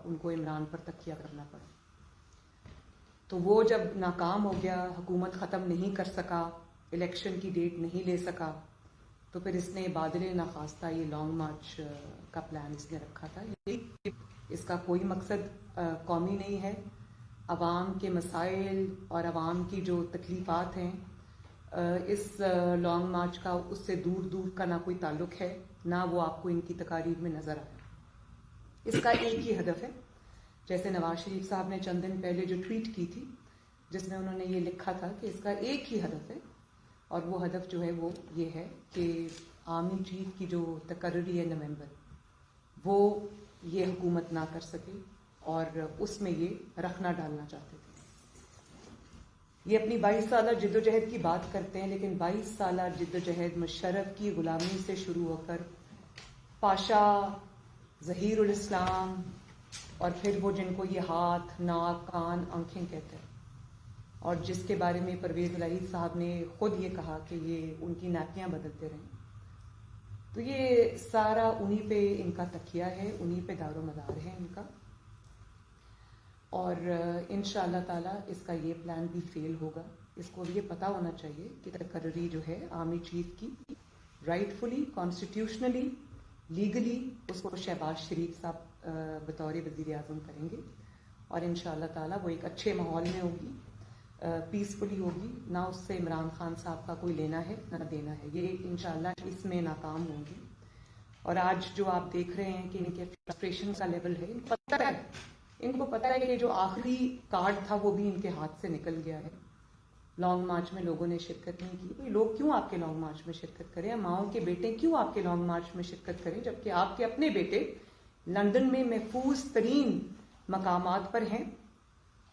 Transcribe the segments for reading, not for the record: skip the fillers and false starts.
ان کو عمران پر تکیہ کرنا پڑا. تو وہ جب ناکام ہو گیا, حکومت ختم نہیں کر سکا, الیکشن کی ڈیٹ نہیں لے سکا, تو پھر اس نے بادل ناخواستہ یہ لانگ مارچ کا پلان اس نے رکھا تھا. اس کا کوئی مقصد قومی نہیں ہے. عوام کے مسائل اور عوام کی جو تکلیفات ہیں اس لانگ مارچ کا اس سے دور دور کا نہ کوئی تعلق ہے, نہ وہ آپ کو ان کی تقاریر میں نظر آئے. اس کا ایک ہی ہدف ہے, جیسے نواز شریف صاحب نے چند دن پہلے جو ٹویٹ کی تھی جس میں انہوں نے یہ لکھا تھا کہ اس کا ایک ہی ہدف ہے, اور وہ ہدف جو ہے وہ یہ ہے کہ آرمی چیف کی جو تقرری ہے نومبر, وہ یہ حکومت نہ کر سکے, اور اس میں یہ رخنا ڈالنا چاہتے تھے. یہ اپنی 22 سالہ جد و جہد کی بات کرتے ہیں, لیکن 22 سالہ جد و جہد مشرف کی غلامی سے شروع ہو کر پاشا, ظہیر الاسلام, اور پھر وہ جن کو یہ ہاتھ, ناک, کان, آنکھیں کہتے ہیں, اور جس کے بارے میں پرویز الہی صاحب نے خود یہ کہا کہ یہ ان کی ناکیاں بدلتے رہیں. تو یہ سارا انہی پہ ان کا تکیہ ہے, انہی پہ دار و مدار ہے ان کا. اور انشاءاللہ تعالی اس کا یہ پلان بھی فیل ہوگا. اس کو یہ پتہ ہونا چاہیے کہ تقرری جو ہے آرمی چیف کی رائٹ فلی, کانسٹیٹیوشنلی, لیگلی اس کو شہباز شریف صاحب بطور وزیر اعظم کریں گے, اور انشاءاللہ تعالی وہ ایک اچھے ماحول میں ہوگی, پیسفلی ہوگی. نہ اس سے عمران خان صاحب کا کوئی لینا ہے نہ دینا ہے. یہ انشاءاللہ اس میں ناکام ہوں گے. اور آج جو آپ دیکھ رہے ہیں کہ ان کے فرسٹریشن کا لیول ہے, ان کو پتہ ہے کہ جو آخری کارڈ تھا وہ بھی ان کے ہاتھ سے نکل گیا ہے. لانگ مارچ میں لوگوں نے شرکت نہیں کی. بھئی لوگ کیوں آپ کے لانگ مارچ میں شرکت کریں؟ ماؤں کے بیٹے کیوں آپ کے لانگ مارچ میں شرکت کریں جبکہ آپ کے اپنے بیٹے لندن میں محفوظ ترین مقامات پر ہیں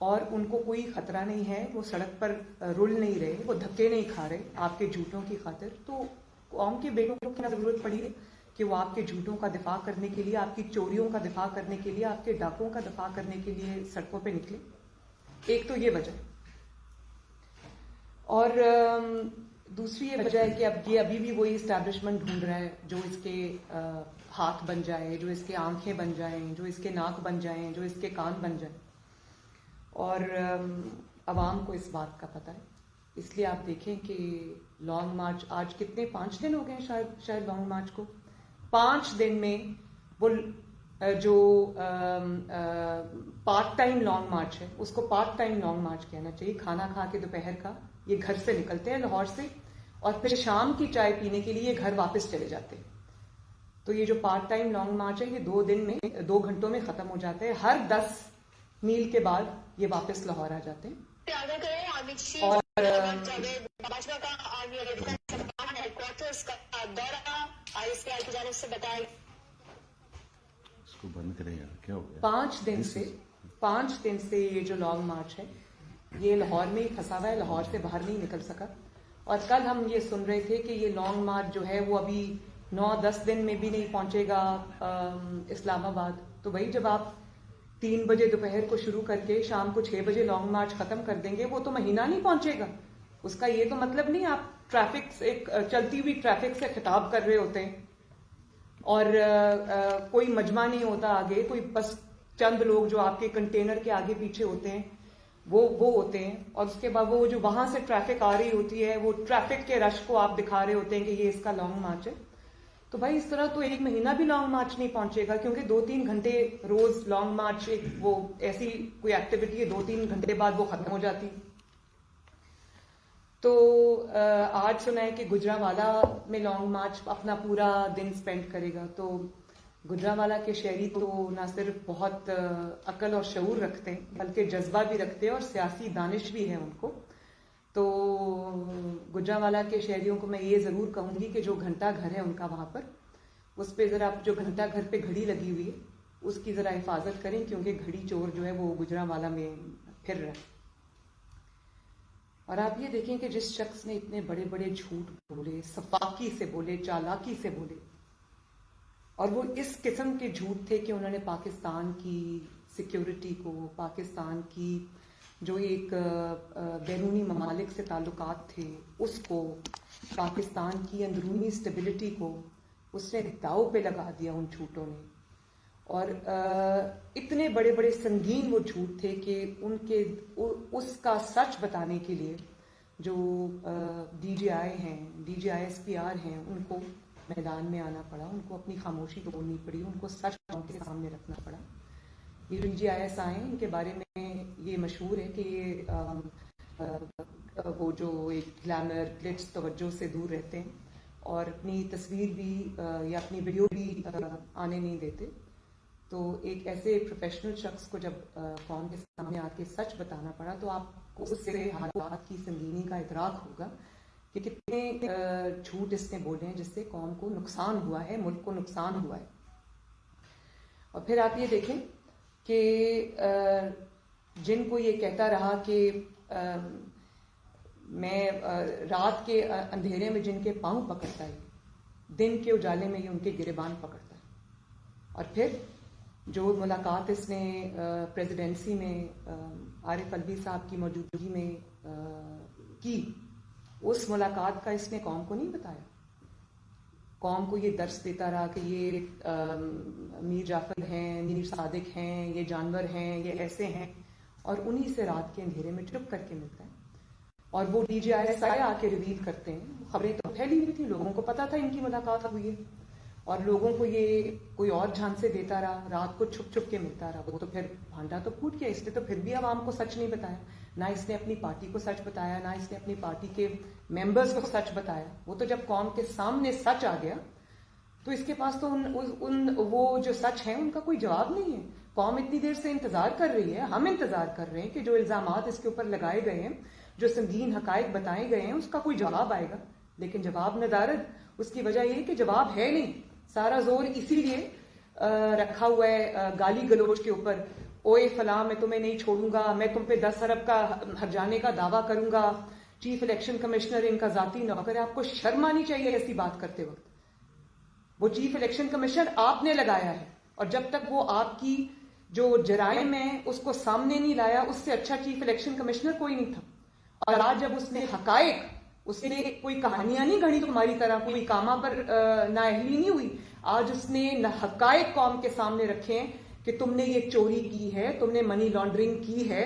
اور ان کو کوئی خطرہ نہیں ہے, وہ سڑک پر رل نہیں رہے, وہ دھکے نہیں کھا رہے آپ کے جھوٹوں کی خاطر. تو قوم کے بیٹوں کو کیا ضرورت پڑی ہے کہ وہ آپ کے جھوٹوں کا دفاع کرنے کے لیے, آپ کی چوریوں کا دفاع کرنے کے لیے, آپ کے ڈاکوں کا دفاع کرنے کے لیے سڑکوں پہ نکلے؟ ایک تو یہ وجہ ہے. اور دوسری یہ وجہ ہے کہ اب یہ ابھی بھی وہی اسٹیبلشمنٹ ڈھونڈ رہا ہے جو اس کے ہاتھ بن جائے, جو اس کے آنکھیں بن جائیں, جو اس کے ناک بن جائیں, جو اس کے کان بن جائیں. اور عوام کو اس بات کا پتہ ہے. اس لیے آپ دیکھیں کہ لانگ مارچ آج کتنے 5 دن ہو گئے ہیں شاید لانگ مارچ کو. 5 دن میں وہ جو پارٹ ٹائم لانگ مارچ ہے اس کو پارٹ ٹائم لانگ مارچ کہنا چاہیے. کھانا کھا کے دوپہر کا یہ گھر سے نکلتے ہیں لاہور سے, اور پھر شام کی چائے پینے کے لیے یہ گھر واپس چلے جاتے ہیں. تو یہ جو پارٹ ٹائم لانگ مارچ ہے یہ 2 دن میں 2 گھنٹوں میں ختم ہو جاتے ہیں. ہر 10 میل کے بعد یہ واپس لاہور آ جاتے ہیں. اور پانچ دن سے یہ جو لانگ مارچ ہے یہ لاہور میں ہی پھنسا ہوا ہے, لاہور سے باہر نہیں نکل سکا. اور کل ہم یہ سن رہے تھے کہ یہ لانگ مارچ جو ہے وہ ابھی 9-10 دن میں بھی نہیں پہنچے گا اسلام آباد. تو بھائی جب آپ 3 بجے دوپہر کو شروع کر کے شام کو 6 بجے لانگ مارچ ختم کر دیں گے, وہ تو مہینہ نہیں پہنچے گا. اس کا یہ تو مطلب نہیں آپ ٹریفک سے, ایک چلتی ہوئی ٹریفک سے خطاب کر رہے ہوتے ہیں اور کوئی مجمع نہیں ہوتا آگے, کوئی بس چند لوگ جو آپ کے کنٹینر کے آگے پیچھے ہوتے ہیں وہ ہوتے ہیں, اور اس کے بعد وہ جو وہاں سے ٹریفک آ رہی ہوتی ہے وہ ٹریفک کے رش کو آپ دکھا رہے ہوتے ہیں کہ یہ اس کا لانگ مارچ ہے. تو بھائی اس طرح تو 1 مہینہ بھی لانگ مارچ نہیں پہنچے گا, کیونکہ 2-3 گھنٹے روز لانگ مارچ ایک وہ ایسی کوئی ایکٹیویٹی ہے 2-3 گھنٹے بعد وہ ختم ہو جاتی. تو آج سنا ہے کہ گجرانوالہ میں لانگ مارچ اپنا پورا دن سپینڈ کرے گا. تو گجرانوالہ کے شہری تو نہ صرف بہت عقل اور شعور رکھتے ہیں بلکہ جذبہ بھی رکھتے ہیں اور سیاسی دانش بھی ہے ان کو. تو گجرانوالہ کے شہریوں کو میں یہ ضرور کہوں گی کہ جو گھنٹہ گھر ہے ان کا وہاں پر, اس پہ ذرا جو گھنٹہ گھر پہ گھڑی لگی ہوئی ہے اس کی ذرا حفاظت کریں, کیونکہ گھڑی چور جو ہے وہ گجرانوالہ میں پھر رہا ہے. اور آپ یہ دیکھیں کہ جس شخص نے اتنے بڑے بڑے جھوٹ بولے, سفاکی سے بولے, چالاکی سے بولے, اور وہ اس قسم کے جھوٹ تھے کہ انہوں نے پاکستان کی سیکیورٹی کو, پاکستان کی جو ایک بیرونی ممالک سے تعلقات تھے اس کو, پاکستان کی اندرونی اسٹیبلٹی کو اس نے داؤ پہ لگا دیا ان جھوٹوں نے. اور اتنے بڑے بڑے سنگین وہ جھوٹ تھے کہ ان کے اس کا سچ بتانے کے لیے جو ڈی جی آئی ہیں، D G I S P R ہیں، ان کو میدان میں آنا پڑا، ان کو اپنی خاموشی توڑنی پڑی، ان کو سچ قوم کے سامنے رکھنا پڑا. یہ ڈی جی آئی ایس آئے ہیں، ان کے بارے میں یہ مشہور ہے کہ یہ وہ جو ایک گلیمر گلٹس توجہ سے دور رہتے ہیں اور اپنی تصویر بھی یا اپنی ویڈیو بھی آنے نہیں دیتے. تو ایک ایسے پروفیشنل شخص کو جب قوم کے سامنے آ کے سچ بتانا پڑا تو آپ کو اس سے حالات کی سنگینی کا ادراک ہوگا کہ کتنے جھوٹ اس نے بولے ہیں جس سے قوم کو نقصان ہوا ہے، ملک کو نقصان ہوا ہے. اور پھر آپ یہ دیکھیں کہ جن کو یہ کہتا رہا کہ میں رات کے اندھیرے میں جن کے پاؤں پکڑتا ہے، دن کے اجالے میں یہ ان کے گریبان پکڑتا ہے. اور پھر جو ملاقات اس نے پریزیڈنسی میں عارف الوی صاحب کی موجودگی میں کی، اس ملاقات کا اس نے قوم کو نہیں بتایا. قوم کو یہ درس دیتا رہا کہ یہ میر جعفر ہیں، میر صادق ہیں، یہ جانور ہیں، یہ ایسے ہیں، اور انہی سے رات کے اندھیرے میں چپ کر کے ملتا ہے. اور وہ ڈی جی آئی ایس آ کے ریویل کرتے ہیں. خبریں تو پھیلی ہوئی تھیں، لوگوں کو پتا تھا ان کی ملاقات ہوئی ہے، اور لوگوں کو یہ کوئی اور جھانسے دیتا رہا، رات کو چھپ چھپ کے ملتا رہا. وہ تو پھر بھانڈا تو پھوٹ گیا، اس نے تو پھر بھی عوام کو سچ نہیں بتایا. نہ اس نے اپنی پارٹی کو سچ بتایا، نہ اس نے اپنی پارٹی کے ممبرز کو سچ بتایا. وہ تو جب قوم کے سامنے سچ آ گیا تو اس کے پاس تو وہ جو سچ ہیں ان کا کوئی جواب نہیں ہے. قوم اتنی دیر سے انتظار کر رہی ہے، ہم انتظار کر رہے ہیں کہ جو الزامات اس کے اوپر لگائے گئے ہیں، جو سنگین حقائق بتائے گئے ہیں، اس کا کوئی جواب آئے گا. لیکن جواب ندارد. اس کی وجہ یہ کہ جواب ہے نہیں. سارا زور اسی لیے رکھا ہوا ہے گالی گلوچ کے اوپر. اوے فلاں میں تمہیں نہیں چھوڑوں گا، میں تم پہ 10 ارب کا ہرجانے کا دعویٰ کروں گا، چیف الیکشن کمشنر ان کا ذاتی نوکر ہے. آپ کو شرم آنی چاہیے ایسی بات کرتے وقت. وہ چیف الیکشن کمشنر آپ نے لگایا ہے، اور جب تک وہ آپ کی جو جرائم ہے اس کو سامنے نہیں لایا، اس سے اچھا چیف الیکشن کمشنر کوئی نہیں تھا. اور آج جب اس نے حقائق، اس نے کوئی کہانیاں نہیں گھڑی تمہاری طرح، کوئی کاماں پر نااہلی نہیں ہوئی. آج اس نے حقائق قوم کے سامنے رکھے ہیں کہ تم نے یہ چوری کی ہے، تم نے منی لانڈرنگ کی ہے،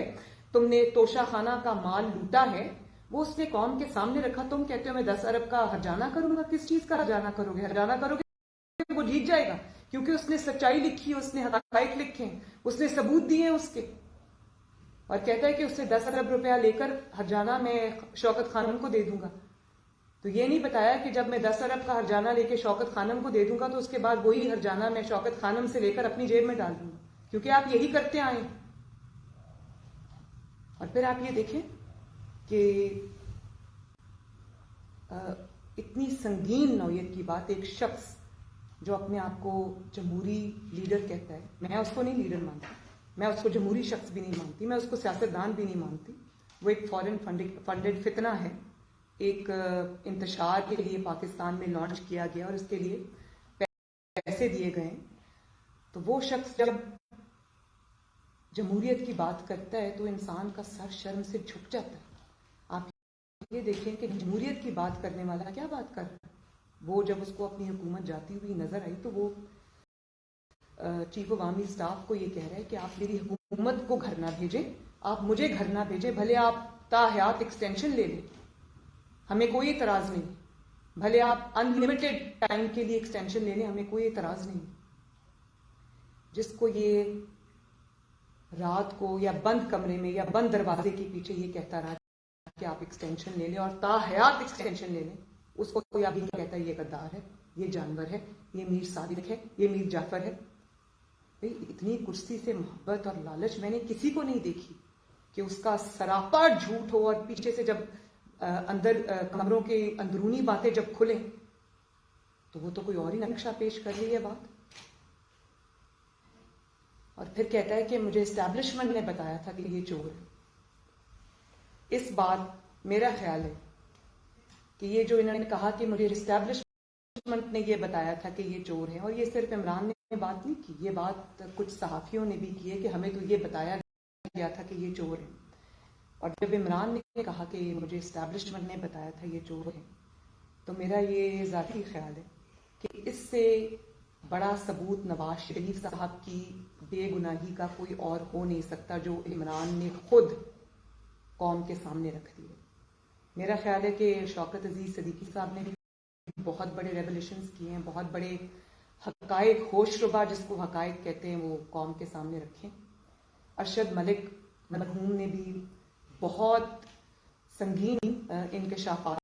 تم نے توشہ خانہ کا مال لوٹا ہے. وہ اس نے قوم کے سامنے رکھا. تم کہتے ہو میں 10 ارب کا ہرجانہ کروں گا. کس چیز کا ہرجانہ کرو گے؟ ہرجانہ کرو گے وہ جیت جائے گا، کیونکہ اس نے سچائی لکھی ہے، اس نے حقائق لکھے ہیں، اس نے ثبوت دیے ہیں اس کے. اور کہتا ہے کہ اس سے 10 ارب روپیہ لے کر ہرجانہ میں شوکت خانم کو دے دوں گا. تو یہ نہیں بتایا کہ جب میں 10 ارب کا ہرجانہ لے کے شوکت خانم کو دے دوں گا تو اس کے بعد وہی ہرجانہ میں شوکت خانم سے لے کر اپنی جیب میں ڈال دوں گا، کیونکہ آپ یہی کرتے آئے. اور پھر آپ یہ دیکھیں کہ اتنی سنگین نوعیت کی بات، ایک شخص جو اپنے آپ کو جمہوری لیڈر کہتا ہے، میں اس کو نہیں لیڈر مانتی، میں اس کو جمہوری شخص بھی نہیں مانتی، میں اس کو سیاستدان بھی نہیں مانتی. وہ ایک فورن فنڈڈ فتنہ ہے، ایک انتشار کے لیے پاکستان میں لانچ کیا گیا اور اس کے لیے پیسے دیے گئے. تو وہ شخص جب جمہوریت کی بات کرتا ہے تو انسان کا سر شرم سے جھک جاتا ہے. آپ یہ دیکھیں کہ جمہوریت کی بات کرنے والا کیا بات کر رہا ہے. وہ جب اس کو اپنی حکومت جاتی ہوئی نظر آئی تو وہ چیف عوامی اسٹاف کو یہ کہہ رہا ہے کہ آپ میری حکومت کو گھر نہ بھیجیں، آپ مجھے گھر نہ بھیجیں، بھلے آپ تا حیات ایکسٹینشن لے لیں، ہمیں کوئی اعتراض نہیں، بھلے آپ ان لمیٹڈ ٹائم کے لیے ایکسٹینشن لے لیں، ہمیں کوئی اعتراض نہیں. جس کو یہ رات کو یا بند کمرے میں یا بند دروازے کے پیچھے یہ کہتا رہا کہ آپ ایکسٹینشن لے لیں اور تا حیات ایکسٹینشن لے لیں، اس کو کوئی ابھی کہتا ہے یہ غدار ہے، یہ جانور ہے، یہ میر صادق ہے، یہ میر جعفر ہے. اتنی کرسی سے محبت اور لالچ میں نے کسی کو نہیں دیکھی کہ اس کا سراپا جھوٹ ہو اور پیچھے سے جب اندر کمروں کے اندرونی باتیں جب کھلیں تو وہ تو کوئی اور ہی نقشہ پیش کر رہی ہے بات. اور پھر کہتا ہے کہ مجھے اسٹیبلشمنٹ نے بتایا تھا کہ یہ چور ہے. اس بات میرا خیال ہے کہ یہ جو انہوں نے کہا کہ مجھے اسٹیبلشمنٹ نے یہ بتایا تھا کہ یہ چور ہے، اور یہ صرف عمران نے بات نہیں کی، یہ بات کچھ صحافیوں نے بھی کی ہے کہ ہمیں تو یہ بتایا گیا تھا کہ یہ چور ہے. اور جب عمران نے کہا کہ مجھے اسٹیبلشمنٹ نے بتایا تھا یہ چور ہے، تو میرا یہ ذاتی خیال ہے کہ اس سے بڑا ثبوت نواز شریف صاحب کی بے گناہی کا کوئی اور ہو نہیں سکتا جو عمران نے خود قوم کے سامنے رکھ دی ہے. میرا خیال ہے کہ شوکت عزیز صدیقی صاحب نے بھی بہت بڑے ریولیوشنز کیے ہیں, بہت بڑے حقائق ہوش ربا جس کو حقائق کہتے ہیں وہ قوم کے سامنے رکھیں. ارشد ملک مرحوم نے بھی بہت سنگین انکشافات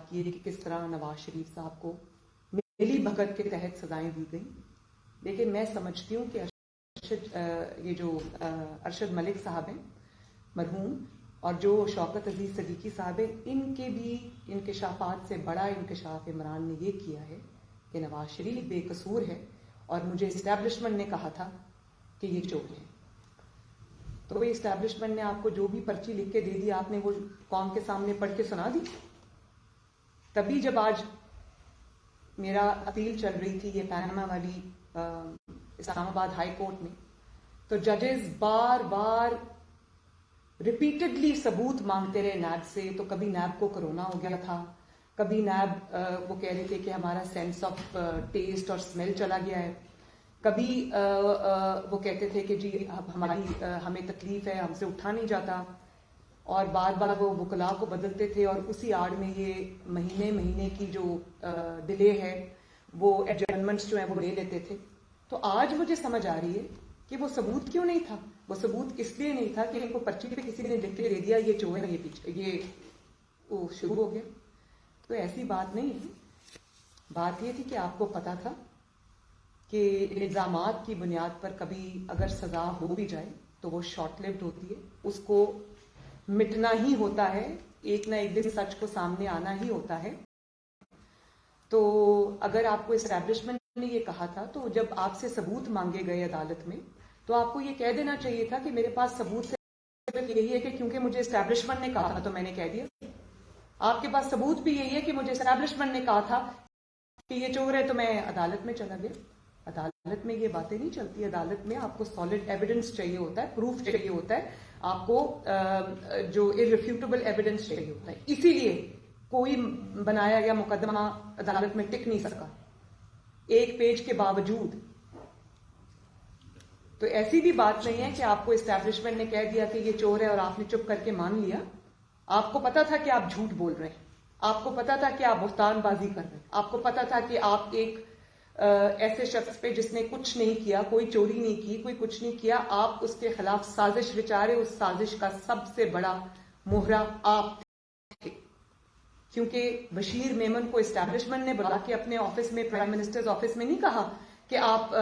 کیے کہ کس طرح نواز شریف صاحب کو ملی بھگت کے تحت سزائیں دی گئیں. لیکن میں سمجھتی ہوں کہ یہ جو ارشد ملک صاحب ہیں مرحوم اور جو شوکت عزیز صدیقی صاحب ہیں, ان کے بھی انکشافات سے بڑا انکشاف عمران نے یہ کیا ہے کہ نواز شریف بے قصور ہے اور مجھے اسٹیبلشمنٹ نے کہا تھا کہ یہ چور ہے. تو وہ اسٹیبلشمنٹ نے آپ کو جو بھی پرچی لکھ کے دے دی آپ نے وہ قوم کے سامنے پڑھ کے سنا دی. تبھی جب آج میرا اپیل چل رہی تھی یہ پیناما والی اسلام آباد ہائی کورٹ میں, تو ججز بار بار ریپیٹڈلی ثبوت مانگتے رہے نیب سے. تو کبھی نیب کو کرونا ہو گیا تھا, کبھی نیب وہ کہہ رہے تھے کہ ہمارا سینس آف ٹیسٹ اور اسمیل چلا گیا ہے, کبھی وہ کہتے تھے کہ جی اب ہمیں تکلیف ہے, ہم سے اٹھا نہیں جاتا, اور بار بار وہ وکلاء کو بدلتے تھے اور اسی آڑ میں یہ مہینے کی جو ڈیلے ہے وہ ایڈجرنمنٹس جو ہیں وہ لے لیتے تھے. تو آج مجھے سمجھ آ رہی ہے کہ وہ ثبوت کیوں نہیں تھا. وہ ثبوت اس لیے نہیں تھا کہ ان کو پرچی پہ کسی نے لکھ کے دے دیا یہ چور ہے, یہ پیچھے یہ وہ شروع ہو گیا. تو ایسی بات نہیں ہے. بات یہ تھی کہ آپ کو پتا تھا کہ الزامات کی بنیاد پر کبھی اگر سزا ہو بھی جائے تو وہ شارٹ لیوڈ ہوتی ہے, اس کو مٹنا ہی ہوتا ہے, ایک نہ ایک دن سچ کو سامنے آنا ہی ہوتا ہے. تو اگر آپ کو اسٹیبلشمنٹ نے یہ کہا تھا تو جب آپ سے ثبوت مانگے گئے عدالت میں تو آپ کو یہ کہہ دینا چاہیے تھا کہ میرے پاس ثبوت سے یہی ہے کہ کیونکہ مجھے اسٹیبلشمنٹ نے کہا تھا تو میں نے کہہ دیا. آپ کے پاس ثبوت بھی یہی ہے کہ مجھے اسٹیبلشمنٹ نے کہا تھا کہ یہ چور ہے تو میں عدالت میں چلا گیا. عدالت میں یہ باتیں نہیں چلتی. عدالت میں آپ کو سالڈ ایویڈنس چاہیے ہوتا ہے, پروف چاہیے ہوتا ہے, آپ کو جو irrefutable ایویڈنس چاہیے ہوتا ہے. اسی لیے کوئی بنایا گیا مقدمہ عدالت میں ٹک نہیں سکا ایک پیج کے باوجود. تو ایسی بھی بات نہیں ہے کہ آپ کو اسٹیبلشمنٹ نے کہہ دیا کہ یہ چور ہے اور آپ نے چپ کر کے مان لیا. آپ کو پتا تھا کہ آپ جھوٹ بول رہے ہیں, آپ کو پتا تھا کہ آپ بہتان بازی کر رہے ہیں, آپ کو پتا تھا کہ آپ ایک ایسے شخص پہ جس نے کچھ نہیں کیا, کوئی چوری نہیں کی, کوئی کچھ نہیں کیا, آپ اس کے خلاف سازش رچا رہے. اس سازش کا سب سے بڑا مہرہ آپ تھے, کیونکہ بشیر میمن کو اسٹیبلشمنٹ نے بلا کے اپنے آفس میں, پرائم منسٹرز آفس میں نہیں کہا کہ آپ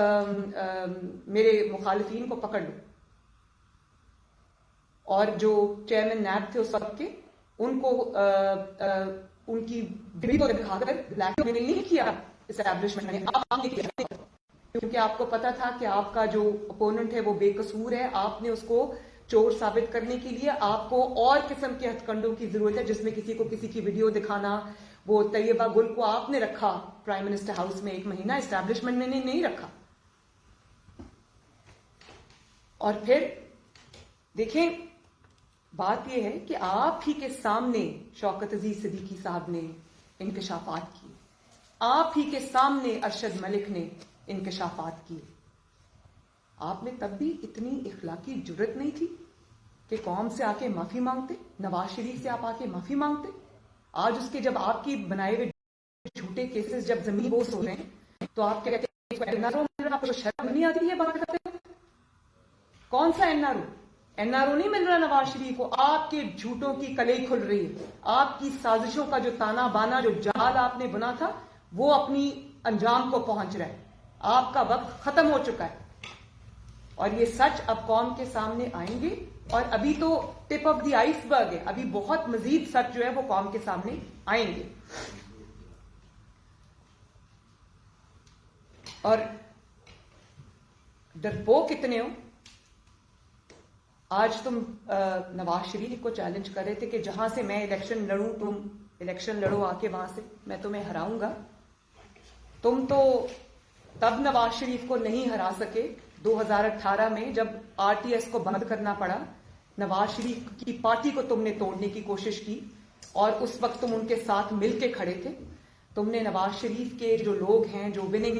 میرے مخالفین کو پکڑ لو, اور جو چیئرمین نیب تھے اس وقت کے ان کو ان کی ویڈیو دکھا کر بلیک میل نہیں کیا اسٹیبلشمنٹ نے, آپ نے کیا, کیونکہ آپ کو پتا تھا کہ آپ کا جو اپوننٹ ہے وہ بے قصور ہے. آپ نے اس کو چور ثابت کرنے کے لیے آپ کو اور قسم کے ہتھ کنڈوں کی ضرورت ہے, جس میں کسی کو کسی کی ویڈیو دکھانا. وہ طیبہ گل کو آپ نے رکھا پرائم منسٹر ہاؤس میں 1 مہینہ, اسٹیبلشمنٹ نے نہیں رکھا. اور پھر دیکھیں بات یہ ہے کہ آپ ہی کے سامنے شوکت عزیز صدیقی صاحب نے انکشافات کیے, آپ ہی کے سامنے ارشد ملک نے انکشافات کیے. آپ میں تب بھی اتنی اخلاقی جرت نہیں تھی کہ قوم سے آ کے معافی مانگتے, نواز شریف سے آپ آ کے معافی مانگتے. آج اس کے جب آپ کی بنائے ہوئے جھوٹے کیسز جب زمین بوس ہو رہے ہیں تو آپ کہتے ہیں آپ کو شرم نہیں آتی ہے بات کرتے ہیں. کون سا این آر او نہیں مل رہا نواز شریف کو, آپ کے جھوٹوں کی کلئی کھل رہی ہے. آپ کی سازشوں کا جو تانا بانا, جو جال آپ نے بنا تھا وہ اپنی انجام کو پہنچ رہا ہے. آپ کا وقت ختم ہو چکا ہے اور یہ سچ اب قوم کے سامنے آئیں گے. اور ابھی تو ٹپ آف دی آئس برگ ہے, ابھی بہت مزید سچ جو ہے وہ قوم کے سامنے آئیں گے. اور ڈرپوک کتنے ہو, آج تم نواز شریف کو چیلنج کر رہے تھے کہ جہاں سے میں الیکشن لڑوں تم الیکشن لڑو آ کے وہاں سے, میں تمہیں ہراؤں گا. تم تو تب نواز شریف کو نہیں ہرا سکے 2018 میں جب آر ٹی ایس کو بند کرنا پڑا. نواز شریف کی پارٹی کو تم نے توڑنے کی کوشش کی اور اس وقت تم ان کے ساتھ مل کے کھڑے تھے. تم نے نواز شریف کے جو لوگ ہیں, جو وننگ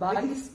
22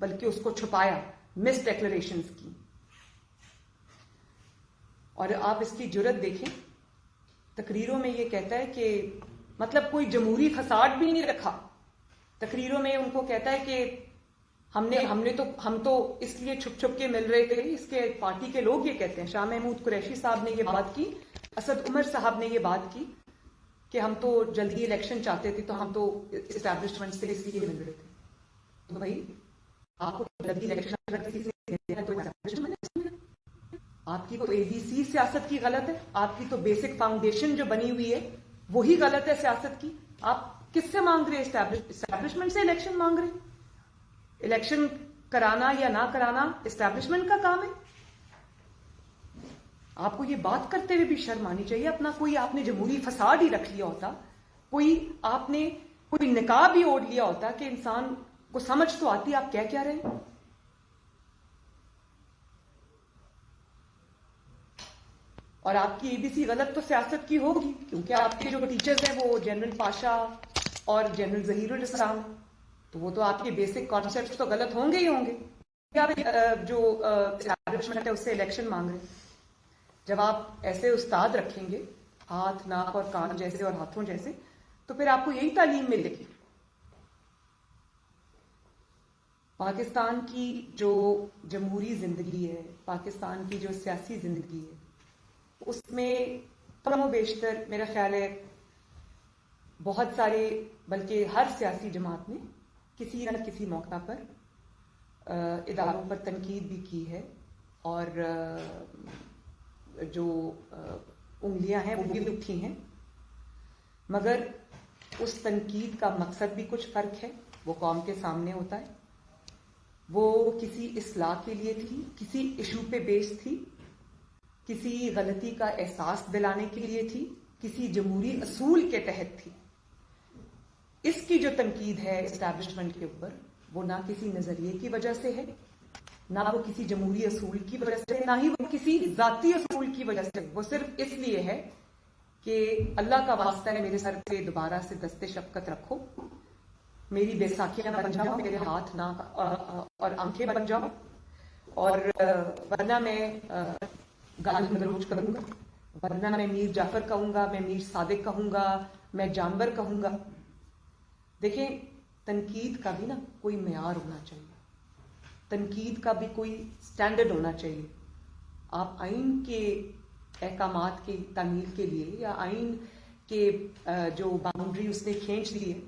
بلکہ اس کو چھپایا، مس ڈیکلریشنز کی. اور آپ اس کی جرت دیکھیں، تقریروں میں یہ کہتا ہے کہ مطلب کوئی جمہوری فساد بھی نہیں رکھا. تقریروں میں ان کو کہتا ہے کہ ہم تو اس لیے چھپ چھپ کے مل رہے تھے. اس کے پارٹی کے لوگ یہ کہتے ہیں، شاہ محمود قریشی صاحب نے یہ بات کی، اسد عمر صاحب نے یہ بات کی کہ ہم تو جلدی الیکشن چاہتے تھے تو ہم تو اسٹیبلشمنٹ سے اس لیے مل رہے تھے. تو بھائی آپ کو جلدی الیکشن، آپ کی تو اے بی سی سیاست کی غلط ہے، آپ کی تو بیسک فاؤنڈیشن جو بنی ہوئی ہے وہی غلط ہے سیاست کی. آپ کس سے مانگ رہے؟ اسٹیبلشمنٹ سے الیکشن مانگ رہے. الیکشن کرانا یا نہ کرانا اسٹیبلشمنٹ کا کام ہے. آپ کو یہ بات کرتے ہوئے بھی شرم آنی چاہیے. اپنا کوئی آپ نے جمہوری فساد ہی رکھ لیا ہوتا، آپ نے کوئی نقاب بھی اوڑھ لیا ہوتا کہ انسان کو سمجھ تو آتی آپ کیا رہے ہیں. اور آپ کی اے بی سی غلط تو سیاست کی ہوگی، کیونکہ آپ کے جو ٹیچرز ہیں وہ جنرل پاشا اور جنرل ظہیر الاسلام، تو وہ تو آپ کے بیسک کانسیپٹ تو غلط ہوں گے ہی ہوں گے. جو اسٹیبلشمنٹ ہے اس سے الیکشن مانگ رہے ہیں. جب آپ ایسے استاد رکھیں گے ہاتھ، ناک اور کان جیسے اور ہاتھوں جیسے، تو پھر آپ کو یہی تعلیم ملے گی. پاکستان کی جو جمہوری زندگی ہے، پاکستان کی جو سیاسی زندگی ہے، اس میں کم و بیشتر میرا خیال ہے بہت سارے، بلکہ ہر سیاسی جماعت نے کسی نہ کسی موقع پر اداروں پر تنقید بھی کی ہے، اور جو انگلیاں ہیں وہ بھی اٹھی ہیں. مگر اس تنقید کا مقصد بھی کچھ فرق ہے. وہ قوم کے سامنے ہوتا ہے، وہ کسی اصلاح کے لیے تھی، کسی ایشو پہ بیس تھی، کسی غلطی کا احساس دلانے کے لیے تھی، کسی جمہوری اصول کے تحت تھی. اس کی جو تنقید ہے اسٹیبلشمنٹ کے اوپر، وہ نہ کسی نظریے کی وجہ سے ہے، نہ وہ کسی جمہوری اصول کی وجہ سے، نہ ہی وہ کسی ذاتی اصول کی وجہ سے. وہ صرف اس لیے ہے کہ اللہ کا واسطہ ہے میرے سر پہ دوبارہ سے دست شفقت رکھو، میری بیساکھیاں بن جاؤ، میرے ہاتھ ناک اور آنکھیں بن جاؤ، اور ورنہ میں گالی گلوچ کروں گا، ورنہ میں میر جعفر کہوں گا، میں میر صادق کہوں گا، میں جانور کہوں گا. دیکھیں، تنقید کا بھی نا کوئی معیار ہونا چاہیے، تنقید کا بھی کوئی سٹینڈرڈ ہونا چاہیے. آپ آئین کے احکامات کی تعمیل کے لیے، یا آئین کے جو باؤنڈری اس نے کھینچ دی ہے